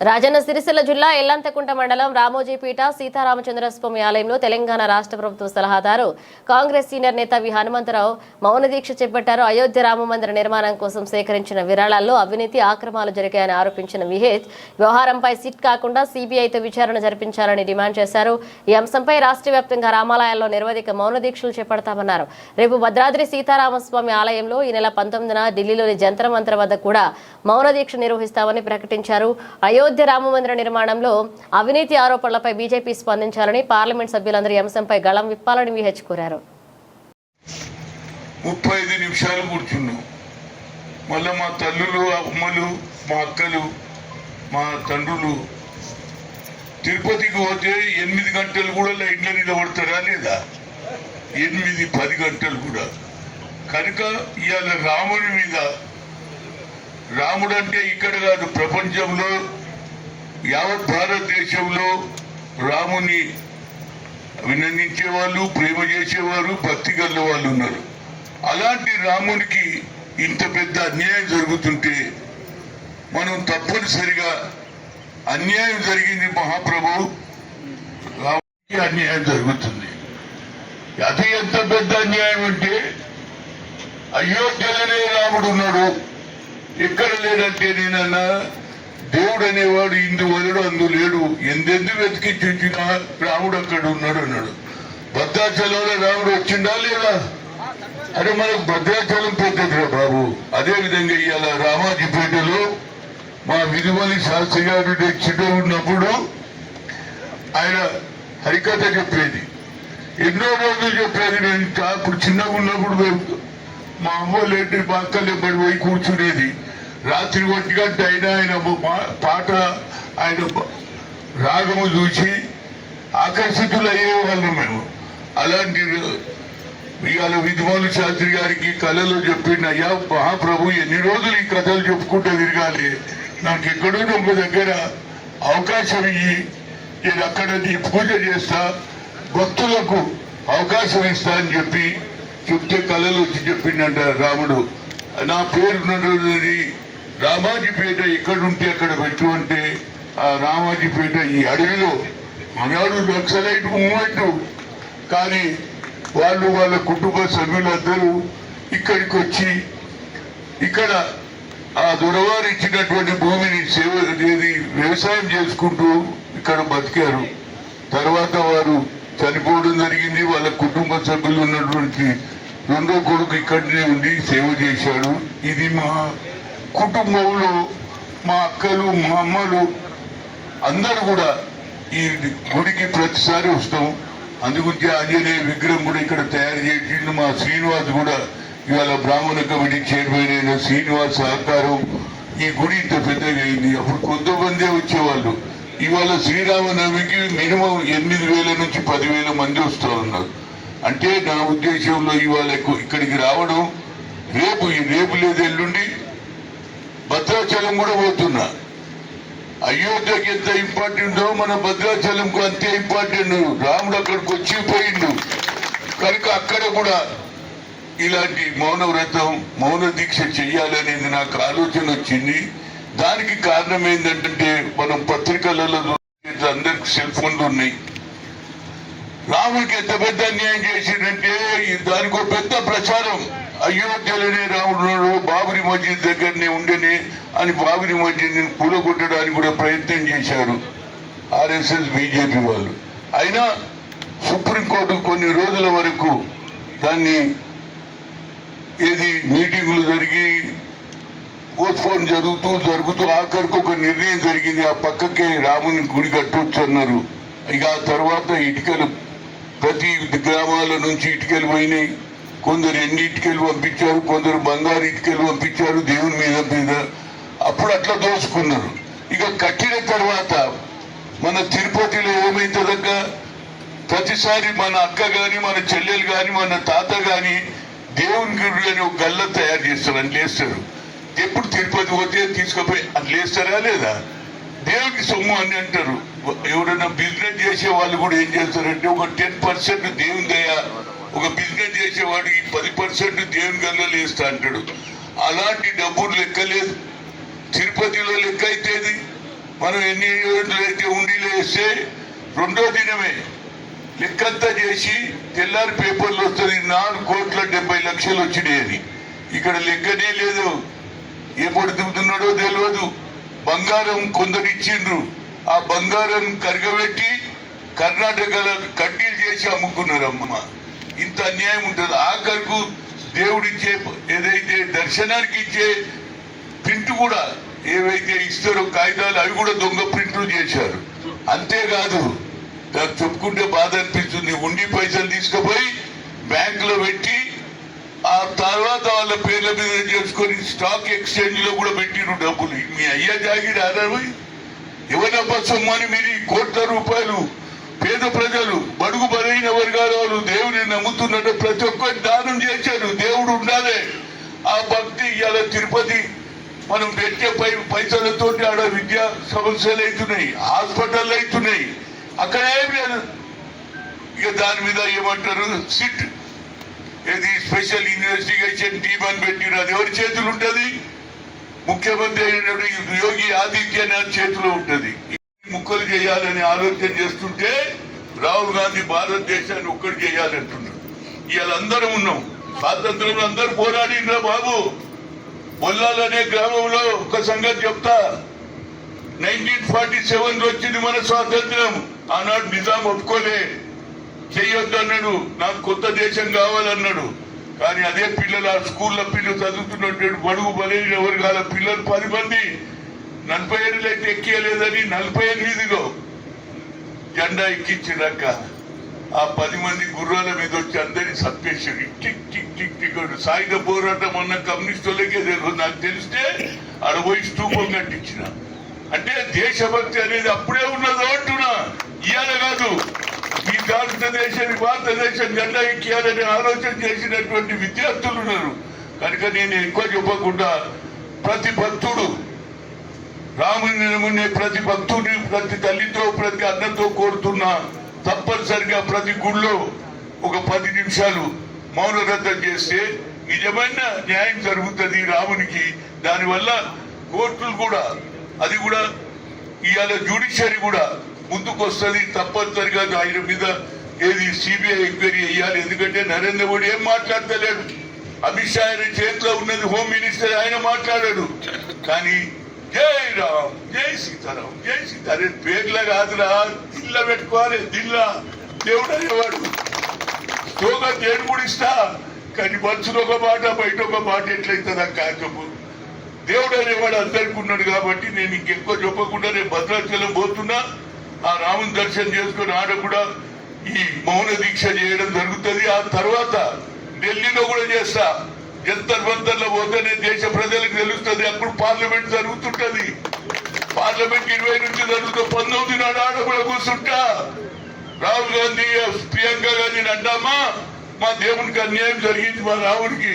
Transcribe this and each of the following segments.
రాజన్న సిరిసిల్ల జిల్లా ఎల్లంతకుంట మండలం రామోజీపేట సీతారామచంద్రస్వామి ఆలయంలో తెలంగాణ రాష్ట్ర ప్రభుత్వ సలహాదారు కాంగ్రెస్ సీనియర్ నేత వి హనుమంతరావు మౌన దీక్ష చేపట్టారు. అయోధ్య రామ మందిర నిర్మాణం కోసం సేకరించిన విరాళాల్లో అవినీతి ఆక్రమాలు జరిగాయని ఆరోపించిన విహెచ్ వ్యవహారంపై సిట్ కాకుండా సిబిఐతో విచారణ జరిపించాలని డిమాండ్ చేశారు. ఈ అంశంపై రాష్ట్ర వ్యాప్తంగా రామాలయాల్లో నిరవధిక మౌన దీక్షలు చేపడతామన్నారు. రేపు భద్రాద్రి సీతారామస్వామి ఆలయంలో ఈ నెల 19న ఢిల్లీలోని జంతర్ మంతర్ వద్ద కూడా మౌన దీక్ష నిర్వహిస్తామని ప్రకటించారు. అయోధ్య రామ మందిర నిర్మాణంలో అవినీతి ఆరోపణలపై బీజేపీ స్పందించాలని పార్లమెంట్ సభ్యులందరూ అంశంపై గళం విప్పాలని విహెచ్ కోరారు. 35 నిమిషాలు కూర్చున్నాం. మళ్ళీ మా తల్లులు, అమ్మలు, మా అక్కలు, మా తండ్రులు తిరుపతికి పోతే 8 గంటలు కూడా లైన్లో నిలబడతారా లేదా? 8-10 గంటలు కూడా. కనుక ఇవాళ రాముడి మీద, రాముడు అంటే ఇక్కడ కాదు ప్రపంచంలో యావత్ భారతదేశంలో రాముని అభినందించే వాళ్ళు, ప్రేమ చేసేవారు, భక్తి గల వాళ్ళు ఉన్నారు. అలాంటి రామునికి ఇంత పెద్ద అన్యాయం జరుగుతుంటే మనం తప్పనిసరిగా అన్యాయం జరిగింది మహాప్రభు, రామునికి అన్యాయం జరుగుతుంది. అది ఎంత పెద్ద అన్యాయం అంటే అయోధ్యలోనే రాముడు ఉన్నాడు, ఎక్కడ లేదంటే నేనన్నా దేవుడు అనేవాడు ఇందు వదడు అందు లేడు, ఎందెందు వెతికి చూచినా రాముడు అక్కడ ఉన్నాడు అన్నాడు. భద్రాచలంలో రాముడు వచ్చిండా లేదా? అరే మనకు భద్రాచలం పెద్దదిరా బాబు. అదే విధంగా ఇవాళ రామాజీపేటలో మా విలువలి శాస్త్రి గారు చిన్న ఉన్నప్పుడు ఆయన హరికథ చెప్పేది, ఎన్నో రోజులు చెప్పేది. నేను అప్పుడు చిన్నగా ఉన్నప్పుడు మా అమ్మ లేటి మా అక్కలు పడిపోయి కూర్చునేది. రాత్రి 1 గంట అయినా ఆయన పాట, ఆయన రాగము చూసి ఆకర్షితులు అయ్యేవాళ్ళం మేము. అలాంటి ఇవాళ విధుమాలు శాస్త్రి గారికి కళలో చెప్పిండు, అయ్యా మహాప్రభు ఎన్ని రోజులు ఈ కథలు చెప్పుకుంటూ తిరగాలి, నాకు ఎక్కడో ఒక దగ్గర అవకాశం ఇయ్యి, నేను అక్కడ నీ పూజ చేస్తా, భక్తులకు అవకాశం ఇస్తా అని చెప్పి చెప్తే కళలు వచ్చి చెప్పిండంట రాముడు. నా పేరున్నది రామాజీపేట, ఎక్కడుంటే అక్కడ పెట్టు అంటే ఆ రామాజీపేట ఈ అడవిలో ఆనాడు నక్సలైట్ మూమెంట్. కానీ వాళ్ళు వాళ్ళ కుటుంబ సభ్యులందరూ ఇక్కడికి వచ్చి ఇక్కడ ఆ దొరవారు ఇచ్చినటువంటి భూమిని వ్యవసాయం చేసుకుంటూ ఇక్కడ బతికారు. తర్వాత వారు చనిపోవడం జరిగింది. వాళ్ళ కుటుంబ సభ్యులు ఉన్నటువంటి 2వ కొడుకు ఇక్కడనే ఉండి సేవ చేశాడు. ఇది మా కుటుంబంలో మా అక్కలు, మా అమ్మలు అందరూ కూడా ఈ గుడికి ప్రతిసారి వస్తాం. అందుగురించి ఆంజనేయ విగ్రహం కూడా ఇక్కడ తయారు చేసిండు మా శ్రీనివాస్. కూడా ఇవాళ బ్రాహ్మణ కమిటీ చైర్మన్ అయిన శ్రీనివాస్ సహకారం ఈ గుడి ఇంత పెద్దగా అయింది. అప్పుడు కొంతమందే వచ్చేవాళ్ళు. ఇవాళ శ్రీరామనవమికి మినిమం 8,000 నుంచి 10,000 మంది వస్తూ ఉన్నారు. అంటే నా ఉద్దేశంలో ఇవాళ ఇక్కడికి రావడం, రేపు లేదు ఎల్లుండి భద్రాచలం కూడా పోతున్నా. అయోధ్యకి ఎంత ఇంపార్టెంటో మన భద్రాచలంకు అంతే ఇంపార్టెంట్. రాముడు అక్కడికి వచ్చి పోయిండు కనుక అక్కడ కూడా ఇలాంటి మౌన వ్రతం, మౌన దీక్ష చెయ్యాలనేది నాకు ఆలోచన వచ్చింది. దానికి కారణం ఏంటంటే మనం పత్రికలలో అందరికి సెల్ ఫోన్లు ఉన్నాయి. రాముడికి ఎంత పెద్ద అన్యాయం చేసిందంటే దానికి ఒక పెద్ద ప్రచారం, అయోధ్యలోనే రాముడు బాబరి మస్జిద్ దగ్గరనే ఉండనే అని బాబరి మస్జిద్ని కూలగొట్టడానికి కూడా ప్రయత్నం చేశారు ఆర్ఎస్ఎస్, బీజేపీ వాళ్ళు. అయినా సుప్రీంకోర్టు కొన్ని రోజుల వరకు దాన్ని మీటింగులు జరిగి పోస్ట్పోన్ జరుగుతూ ఆఖరికి ఒక నిర్ణయం జరిగింది, ఆ పక్కకే రాముని గుడి కట్టొచ్చు అన్నారు. ఇక ఆ తర్వాత ఇటుకలు ప్రతి గ్రామాల నుంచి ఇటుకలు పోయినాయి. కొందరు ఎండి ఇటుకలు పంపించారు, కొందరు బంగారు ఇటుకలు పంపించారు దేవుని మీద. అప్పుడు అట్లా దోసుకున్నారు. ఇక కట్టిన తర్వాత మన తిరుపతిలో ఏమైతుందక్క, ప్రతిసారి మన అక్క కానీ, మన చెల్లెలు కానీ, మన తాత కానీ దేవుని గుడి అని ఒక గల్ల తయారు చేస్తారు, అని లేస్తారు. ఎప్పుడు తిరుపతి పోతే తీసుకుపోయి అది లేస్తారా లేదా? దేవునికి సొమ్ము అని అంటారు. ఎవరైనా బిజినెస్ చేసే వాళ్ళు కూడా ఏం చేస్తారంటే ఒక 10% దేవుని దయ, ఒక బిజినెస్ చేసేవాడికి 10% దేవుని గల్లో లేస్తా అంటాడు. అలాంటి డబ్బులు లెక్కలేదు. తిరుపతిలో లెక్క అయితేది మనం ఎన్ని రోజులైతే ఉండీలో వేస్తే రెండో దినమే లెక్కంతా చేసి తెల్లారి పేపర్లు వస్తుంది 4,70,00,000 వచ్చినాయి అని. ఇక్కడ లెక్కనే లేదు, ఏ పడుతున్నాడో తెలియదు. బంగారం కొందరు ఇచ్చిండ్రు, ఆ బంగారం కరగబెట్టి కర్ణాటకలో కడ్డీలు చేసి అమ్ముకున్నారు. అమ్మ, ఇంత అన్యాయం ఉంటుంది. ఆఖరుకు దేవుడిచ్చే ఏదైతే దర్శనానికి ఇచ్చే ప్రింట్ కూడా ఏవైతే ఇస్తారో కాగితాలు అవి కూడా దొంగ ప్రింట్లు చేశారు. అంతేకాదు, నాకు చెప్పుకుంటే బాధ అనిపిస్తుంది, ఉండి పైసలు తీసుకుపోయి బ్యాంకులో పెట్టి ఆ తర్వాత వాళ్ళ పేర్ల మీద చేసుకొని స్టాక్ ఎక్స్చేంజ్ లో కూడా పెట్టిరు డబ్బులు. మీ అయ్యా జాగిరి ఆధారమై ఎవరబ్బా సొమ్మని మీరు కోట్ల రూపాయలు పేద ప్రజలు బడుగు బలైన వర్గాల వాళ్ళు దేవుని నమ్ముతున్నట్టు ప్రతి ఒక్కరు దానం చేశారు. దేవుడు ఉండాలి. ఆ భక్తి ఇవాళ తిరుపతి మనం పెట్టే పైసలతో ఆడ విద్యా సమస్యలు అవుతున్నాయి, హాస్పిటల్ అవుతున్నాయి. అక్కడేం లేదు. ఇక దాని మీద ఏమంటారు, సిట్ ఏది స్పెషల్ ఇన్వెస్టిగేషన్ టీమ్ అని పెట్టిరు. అది ఎవరి చేతులు ఉంటది? ముఖ్యమంత్రి అయినటువంటి యోగి ఆదిత్యనాథ్ చేతిలో ఉంటది. ముక్కలు చేయాలని ఆలోచన చేస్తుంటే రాహుల్ గాంధీ భారతదేశాన్ని ఒక్కటి చేయాలంటున్నారు. ఇవాళ అందరం ఉన్నాం, స్వాతంత్రంలో అందరూ పోరాడినరా బాబు. బొల్లాలనే గ్రామంలో ఒక సంగతి చెప్తా. 1947 వచ్చింది మన స్వాతంత్రం. ఆనాడు నిజాం ఒప్పుకోలే, చెయ్యొద్దు అన్నాడు. నాకు కొత్త దేశం కావాలన్నాడు. కానీ అదే పిల్లలు ఆ స్కూల్లో పిల్లలు చదువుతున్నట్టు బడుగు బలైన వర్గాల పిల్లలు 10 మంది 40 ఏళ్ళు అయితే ఎక్కియలేదని 48లో జెండా ఎక్కించినాక ఆ 10 మంది గుర్రాల మీద వచ్చి అందరినీ సప్పేసాడు. టిక్ టిక్ టిక్ టిక్ సాయుధ పోరాటం అన్న కమ్యూనిస్టులకే తెలియదు. నాకు తెలిస్తే అడబోయి స్తూపం కట్టించిన. అంటే దేశభక్తి అనేది అప్పుడే ఉన్నదో అంటున్నా, ఇవాళ కాదు. ఈ భారతదేశం జెండా ఎక్కియాలని ఆలోచన చేసినటువంటి విద్యార్థులు ఉన్నారు. కనుక నేను ఎక్కువ చెప్పకుండా ప్రతి భక్తుడు రాముని నమ్మునే ప్రతి భక్తుడి ప్రతి తల్లితో ప్రతి అన్నతో కోరుతున్నా, తప్పనిసరిగా ప్రతి గుళ్ళో ఒక 10 నిమిషాలు మౌనవ్రతం చేస్తే నిజమైన న్యాయం జరుగుతుంది రామునికి. దానివల్ల కోర్టులు కూడా అది కూడా ఇవాళ జ్యుడిషియరీ కూడా ముందుకు వస్తుంది. తప్పనిసరిగా ఆయన మీద ఏది సిబిఐ ఎంక్వైరీ చేయాలి. ఎందుకంటే నరేంద్ర మోడీ ఏం మాట్లాడతలేడు. అమిత్ షా ఆయన చేతిలో ఉన్నది హోమ్ మినిస్టర్, ఆయన మాట్లాడాడు. కానీ జై రామ్, జై సీతారాం, జై సీతారాం పేర్ల కాదురా, దిల్ల పెట్టుకోవాలి. దిల్లా దేవుడు అనేవాడు. స్లోగా దేవుడు కూడా ఇస్తా, కానీ మనసులో ఒక మాట బయట ఒక మాట ఎట్లయితుందా కాకపో. దేవుడు అనేవాడు అందరికి ఉన్నాడు. కాబట్టి నేను ఇంకెక్కువ చెప్పకుండా నేను భద్రాచలం పోతున్నా. ఆ రాముని దర్శనం చేసుకుని ఆడ కూడా ఈ మౌన దీక్ష చేయడం జరుగుతుంది. ఆ తర్వాత ఢిల్లీలో కూడా చేస్తా. జంతర్ మంతర్లో పోతేనే దేశ ప్రజలకు తెలుస్తుంది. అప్పుడు పార్లమెంట్ జరుగుతుంటది. పార్లమెంట్ 20 నుంచి జరుగుతుంది. 19 నాడు ఆడ కూడా కూర్చుంటా. రాహుల్ గాంధీ ప్రియాంక గాంధీని అంటామా, మా దేవునికి అన్యాయం జరిగింది మా రాముడికి.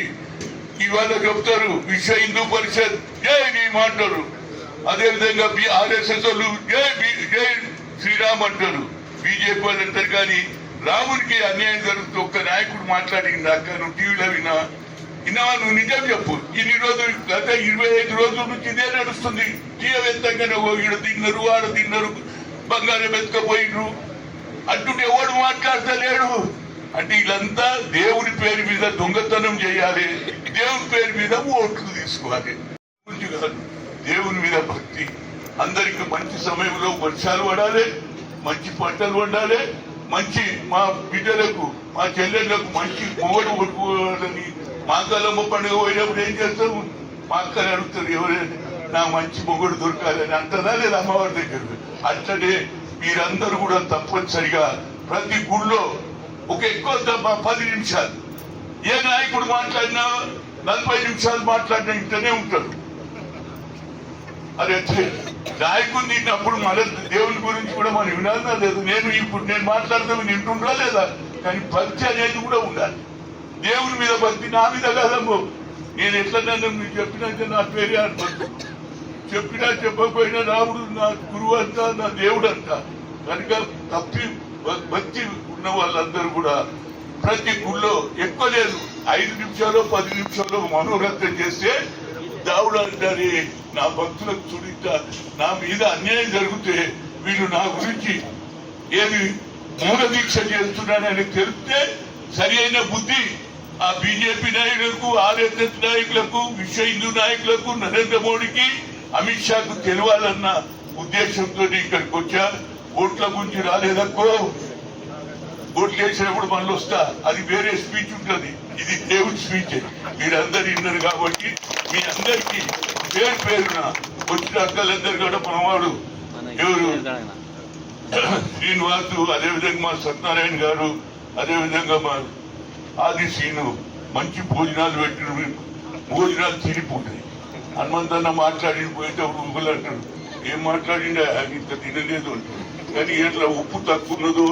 ఇవాళ చెప్తారు విశ్వ హిందూ పరిషత్ జై భీమ్ అంటారు. అదేవిధంగా ఆర్ఎస్ఎస్ వాళ్ళు జై శ్రీరామ్ అంటారు. బీజేపీ వాళ్ళు అంటారు. కానీ రాముడికి అన్యాయం జరుగుతుంది. ఒక్క నాయకుడు మాట్లాడింది అక్క, నువ్వు టీవీలో విన్నావా? నువ్వు నిజం చెప్పు. ఇన్ని రోజులు గత 25 రోజుల నుంచి ఇదే నడుస్తుంది. జీవెత్తంగానే ఈడ తిన్నారు, ఆడ తిన్నారు, బంగారం ఎత్తుకపోయినరు అంటుంటే ఎవడు మాట్లాడతలేడు. అంటే వీళ్ళంతా దేవుడి పేరు మీద దొంగతనం చేయాలి, దేవుని పేరు మీద ఓట్లు తీసుకోవాలి. దేవుని మీద భక్తి. అందరికి మంచి సమయంలో వర్షాలు పడాలి, మంచి పంటలు పండాలి, మంచి మా బిడ్డలకు మా చెల్లెళ్లకు మంచి మొగడు కొట్టుకోవాలని. మా కలమ్మ పండుగ పోయినప్పుడు ఏం చేస్తాము, మా అక్కని అడుగుతారు ఎవరైనా నా మంచి మొగడు దొరకాలని అంటదా లేదా అమ్మవారి దగ్గర. అట్లనే మీరందరూ కూడా తప్పనిసరిగా ప్రతి గుళ్ళో ఒక ఎక్కువ 10 నిమిషాలు ఏ నాయకుడు మాట్లాడినా 40 నిమిషాలు మాట్లాడినా ఇంటనే ఉంటాడు. అదే నాయకుడు తిన్నప్పుడు మన దేవుని గురించి కూడా మనం వినాలన్నా లేదు. నేను మాట్లాడతాను వింటుండ్రా లేదా, కానీ భక్తి అనేది కూడా ఉండాలి. దేవుని మీద భక్తి, నా మీద కాదమ్మో. నేను ఎట్లా నన్ను మీరు చెప్పినాక నా పేరే అంటాను. చెప్పినా చెప్పకపోయినా రాముడు నా గురువు అంతా, నా దేవుడు అంతా. కనుక తప్పి భక్తి ఉన్న వాళ్ళందరూ కూడా ప్రతి గుళ్ళో ఎక్కువ లేదు 5 నిమిషాలు 10 నిమిషాలు మనోరక్తం చేస్తే దేవుడు అంటారే నా భక్తులకు చుడిత నా మీద అన్యాయం జరిగితే వీళ్ళు నా గురించి ఏది మూల దీక్ష చేస్తున్నానని తెలిస్తే సరి అయిన బుద్ధి ఆ బీజేపీ నాయకులకు ఆర్ఎస్ఎస్ నాయకులకు విశ్వ హిందూ నాయకులకు నరేంద్ర మోడీకి అమిత్ షాకు తెలియాలన్న ఉద్దేశంతో ఇక్కడికి వచ్చా. ఓట్ల గురించి రాలేదక్కో, ఓట్లు వేసినప్పుడు మళ్ళీ వస్తా, అది వేరే స్పీచ్ ఉంటుంది, ఇది దేవుడి స్పీచ్. మీరందరూ విన్నారు కాబట్టి మీ అందరికీ పేరు పేరున వచ్చిన అక్కలందరూ కూడా మనవాడు ఎవరు శ్రీనివాసు, అదేవిధంగా మా సత్యనారాయణ గారు, అదేవిధంగా మా ఆది శ్రీను మంచి భోజనాలు పెట్టిన భోజనాలు తిరిగిపోతాయి. హనుమంతన్న మాట్లాడిన పోయేటప్పుడు ఊగులు అంటారు, ఏం మాట్లాడిండే ఇంత తినలేదు అంటారు. కానీ ఎట్లా ఉప్పు తక్కువ ఉన్నదో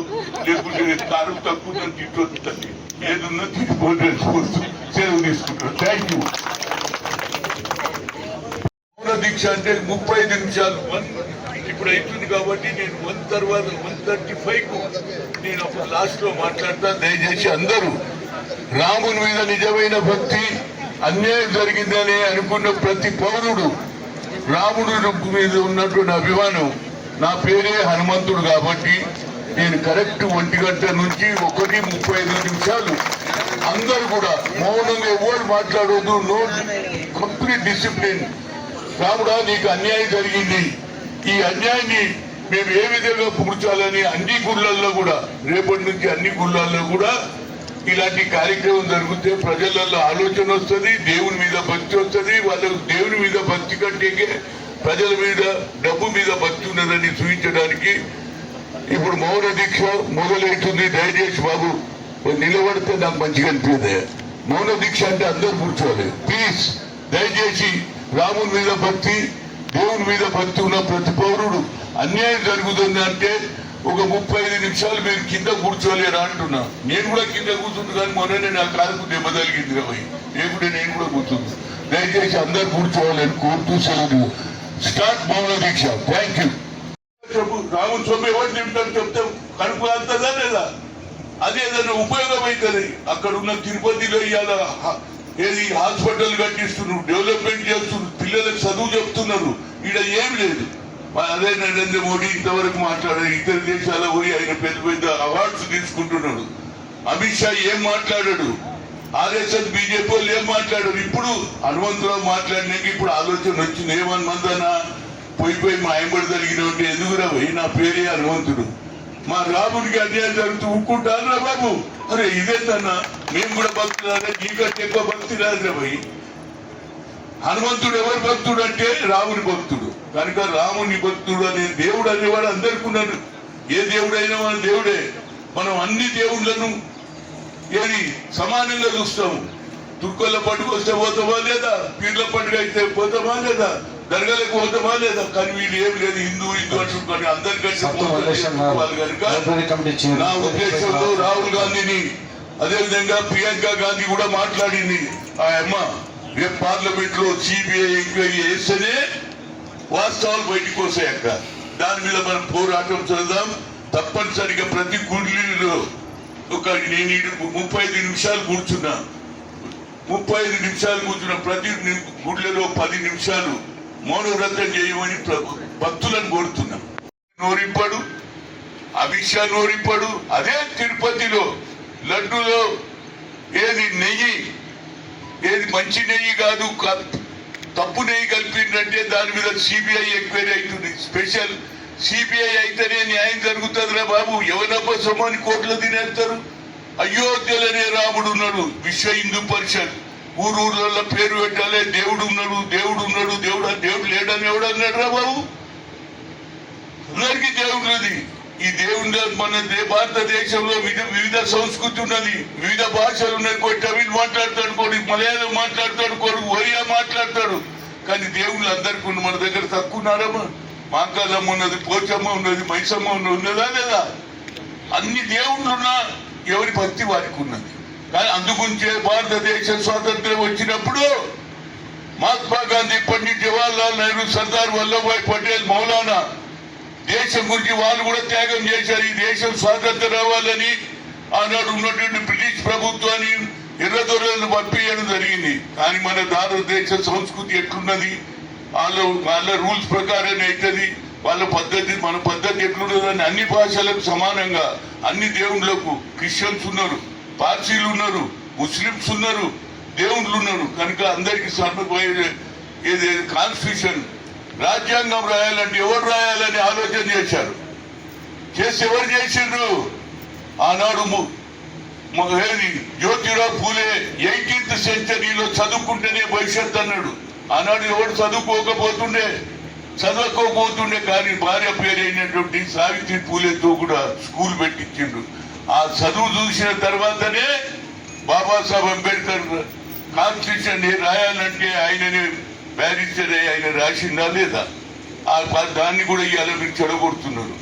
లేకుంటే కారం తక్కువ ఉందని తిట్టొస్తుంది, ఏదున్నా తిరిగిపోతే సెలవు తీసుకుంటారు. Thank you. మౌన దీక్ష అంటే 35 నిమిషాలు ఇప్పుడు అవుతుంది కాబట్టి నేను 1 తర్వాత 1:35కు నేను అప్పుడు లాస్ట్ లో మాట్లాడతా. దయచేసి అందరూ రాముని మీద నిజమైన భక్తి, అన్యాయం జరిగిందని అనుకున్న ప్రతి పౌరుడు రాముడు మీద ఉన్నటువంటి అభిమానం, నా పేరే హనుమంతుడు కాబట్టి నేను కరెక్ట్ 1 గంట నుంచి 1:35 నిమిషాలు అందరూ కూడా మౌనంగా ఎవరు మాట్లాడవద్దు, నో కంప్లీట్ డిసిప్లిన్. రాముడా నీకు అన్యాయం జరిగింది, ఈ అన్యాయాన్ని మేము ఏ విధంగా పూడ్చాలని అన్ని గుళ్ళల్లో కూడా రేపటి నుంచి అన్ని గుళ్ళల్లో కూడా ఇలాంటి కార్యక్రమం జరిగితే ప్రజలలో ఆలోచన వస్తుంది, దేవుని మీద భక్తి వస్తుంది. వాళ్ళకు దేవుని మీద భక్తి కంటే ప్రజల మీద డబ్బు మీద భక్తి ఉన్నదని చూపించడానికి ఇప్పుడు మౌన దీక్ష మొదలవుతుంది. దయచేసి బాబు నిలబడితే నాకు మంచిగా అనిపించదు. మౌన దీక్ష అంటే అందరూ కూర్చోవాలి ప్లీజ్. దయచేసి రాముని మీద భక్తి, దేవుని మీద భక్తి ఉన్న ప్రతి పౌరుడు అన్యాయం జరుగుతుంది అంటే ఒక 35 నిమిషాలు మీరు కింద కూర్చోలేరా అంటున్నా. నేను కూడా కింద కూర్చుంటు, కానీ మొన్ననే నా కాలుకు దెబ్బ తగిలింది కాబట్టి లేకుంటే నేను కూడా కూర్చుంది. దయచేసి అందరు కూర్చోవాలని కోరుతూ సెలవు. స్టార్ట్ మౌన దీక్ష. Thank you. చెప్పు, రాముని సొమ్ము ఎవరు తింటారు చెప్తాం, కడుపు అంతదా లేదా? అదే ఏదైనా ఉపయోగం అవుతుంది. అక్కడ ఉన్న తిరుపతిలో ఇవాళ ఏది హాస్పిటల్ కట్టిస్తున్నారు, డెవలప్మెంట్ చేస్తున్నారు, పిల్లలకు చదువు చెప్తున్నారు. ఈడ ఏం లేదు. అదే నరేంద్ర మోడీ ఇంతవరకు మాట్లాడారు, ఇతర దేశాల్లో పోయి ఆయన పెద్ద పెద్ద అవార్డ్స్ తీసుకుంటున్నాడు. అమిత్ షా ఏం మాట్లాడాడు, ఆర్ఎస్ఎస్ బీజేపీ వాళ్ళు ఏం మాట్లాడారు. ఇప్పుడు హనుమంతరావు మాట్లాడినాక ఇప్పుడు ఆలోచన వచ్చింది. ఏమనుమందనా పోయి మా ఆయనబడి జరిగినట్టు ఎందుకురా పోయి, నా పేరే హనుమంతుడు, మా రాముడికి అన్యాయం జరుగుతూ ఊక్కుంటారా బాబు? అరే ఇదేంటన్నా, మేము కూడా భక్తులు, నీకంటే ఎక్కువ భక్తి రాదురా పోయి. హనుమంతుడు ఎవరు భక్తుడు అంటే రాముని భక్తుడు కనుక రాముని భక్తుడు అనే దేవుడు అనేవాడు అందరికీ ఉన్నాడు. ఏ దేవుడైనా మన దేవుడే. మనం అన్ని దేవుళ్లను ఏది సమానంగా చూస్తాము. తుర్కొల్ల పండుగ వస్తే పోతామా లేదా, పీర్ల పండుగ అయితే పోతామా లేదా, దర్గాలకు పోతామా లేదా? కానీ వీళ్ళు ఏం లేదు, హిందూ అంటున్నారు అందరికంటే కనుక నా ఉద్దేశంలో రాహుల్ గాంధీని అదేవిధంగా ప్రియాంక గాంధీ కూడా మాట్లాడింది. ఆ అమ్మ రేపు పార్లమెంట్ లో సిబిఐ ఎంక్వైరీ చేస్తేనే వాస్తవాలు బయటకు వస్తాయి. అక్క దాని మీద మనం పోరాటం చేద్దాం. తప్పనిసరిగా ప్రతి గుడిలో ఒక నేను 35 నిమిషాలు కూర్చున్నా, 35 నిమిషాలు కూర్చున్న ప్రతి గుడ్లలో 10 నిమిషాలు మౌనవ్రతం చేయమని భక్తులను కోరుతున్నాం. నోరింపడు, అమిత్ షా నోరింపడు. అదే తిరుపతిలో లడ్డూలో ఏది నెయ్యి, ఏది మంచి నెయ్యి కాదు తప్పు నెయ్యి కలిపిందంటే దాని మీద సిబిఐ ఎంక్వైరీ అవుతుంది. స్పెషల్ సిబిఐ అయితేనే న్యాయం జరుగుతుందిరా బాబు. ఎవరబ్బ సొమ్మని కోట్లు తినేస్తారు. అయోధ్యలోనే రాముడు ఉన్నాడు. విశ్వ హిందూ పరిషత్ ఊరూర్లలో పేరు పెట్టాలి, దేవుడు ఉన్నాడు, దేవుడు ఉన్నాడు, దేవుడు లేడని ఎవడన్నాడు రా బాబు? అందరికీ దేవుడున్నది. ఈ దేవుడు మన భారతదేశంలో వివిధ సంస్కృతి ఉన్నది, వివిధ భాషలు ఉన్నాయి. కొన్ని తమిళ్ మాట్లాడతాడు, కొన్ని మలయాళం మాట్లాడతాడు, కొన్ని ఒరియా మాట్లాడతాడు. కానీ దేవుళ్ళు అందరికీ ఉన్న మన దగ్గర తక్కువ ఉన్నారమ్మా. మాంకాలమ్మ ఉన్నది, పోచమ్మ ఉన్నది, మైసమ్మ ఉన్నదా లేదా? అన్ని దేవుళ్ళున్నా ఎవరి భక్తి వారికి ఉన్నది. కానీ అందుగురించే భారతదేశ స్వాతంత్ర్యం వచ్చినప్పుడు మహాత్మా గాంధీ, పండిట్ జవహర్లాల్ నెహ్రూ, సర్దార్ వల్లభాయ్ పటేల్, మౌలానా దేశం గురించి వాళ్ళు కూడా త్యాగం చేశారు. ఈ దేశం స్వాతంత్రం రావాలని ఆనాడు ఉన్నటువంటి బ్రిటిష్ ప్రభుత్వాన్ని ఎర్రదొరలను పంపించడం జరిగింది. కానీ మన భారతదేశ సంస్కృతి ఎట్లున్నది, వాళ్ళ రూల్స్ ప్రకారం అవుతుంది, వాళ్ళ పద్ధతి మన పద్ధతి ఎట్లున్నదని అన్ని భాషలకు సమానంగా అన్ని దేవుళ్ళకు క్రిస్టియన్స్ ఉన్నారు, పార్సీలు ఉన్నారు, ముస్లిమ్స్ ఉన్నారు, దేవుళ్ళు ఉన్నారు. కనుక అందరికి సమపోయే కాన్స్టిట్యూషన్ రాజ్యాంగం రాయాలంటే ఎవరు రాయాలని ఆలోచన చేశారు. ఎవరు చేసిండ్రు? ఆనాడు జ్యోతిరావు పూలే 18th సెంచరీలో చదువుకుంటేనే భవిష్యత్ అన్నాడు. ఆనాడు ఎవరు చదవకపోతుండే కానీ భార్య పేరైనటువంటి సావిత్రి పూలేతో కూడా స్కూల్ పెట్టించిండు. ఆ చదువు చూసిన తర్వాతనే బాబాసాహెబ్ అంబేద్కర్ కాన్స్టిట్యూషన్ రాయాలంటే ఆయననే బ్యారిస్టర్ ఆయన రాసిందా లేదా? దాన్ని కూడా ఇవాళ మీరు చెడగొడుతున్నారు.